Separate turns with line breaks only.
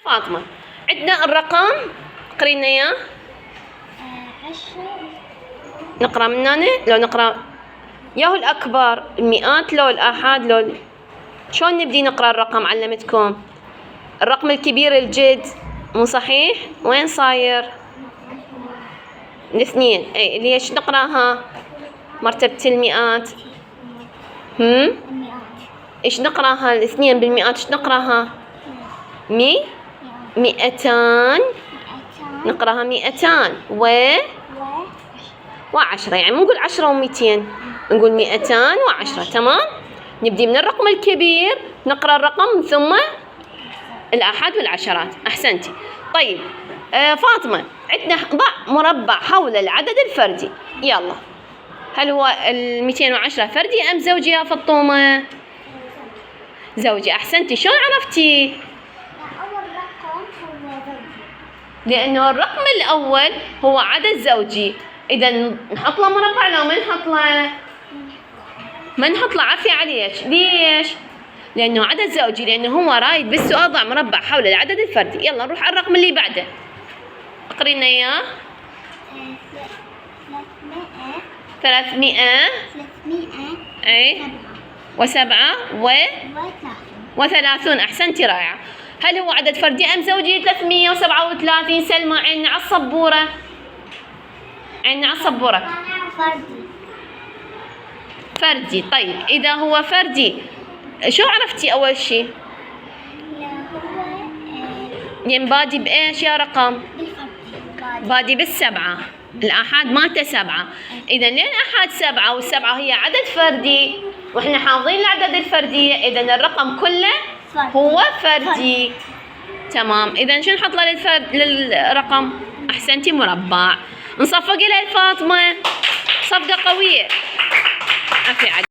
فاطمة عندنا الرقم، قرينا اياه.
10.
نقرا من هنا لو نقرا ياهو الأكبر، المئات لو الآحاد لو شلون نبدي نقرا الرقم؟ علمتكم الرقم الكبير الجد، مو صحيح؟ وين صاير؟ الاثنين. اي ليش نقراها مرتبة المئات؟
المئات.
ايش نقراها الاثنين بالمئات؟ ايش نقراها؟ مئتان. نقراها 200 و10، يعني مو نقول 10 و200، نقول 210. تمام. نبدي من الرقم الكبير نقرا الرقم ثم الآحاد والعشرات. احسنتي. طيب فاطمة عندنا ضع مربع حول العدد الفردي. يلا، هل هو 210 فردي ام زوجي يا فطومة؟ زوجي. احسنتي. شلون عرفتي؟
أول رقم هو زوجي.
لانه الرقم الاول هو عدد زوجي، اذا نحط له مربع لو ما نحط له؟ ما نحط له. عافية عليك. ليش؟ لانه عدد زوجي، لانه هو رايد بالسؤال ضع مربع حول العدد الفردي. يلا نروح على الرقم اللي بعده، اقرينا اياه. 300 اي وسبعة و30. احسنتي رائعة. هل هو عدد فردي ام زوجي؟ 337. سلمى عيننا على السبورة، عيننا على السبورة. فردي. طيب اذا هو فردي شو عرفتي اول شيء؟ بادي بايش يا رقم؟ بادي بالسبعة. الآحاد مالته 7. إذا لين آحاد 7 و7 هي عدد فردي وإحنا حافظين الأعداد الفردية، إذا الرقم كله هو فردي. تمام. إذا شو نحط له للرقم؟ أحسنتي، مربع. نصفق لها فاطمة صفقة قوية. عافية عليك.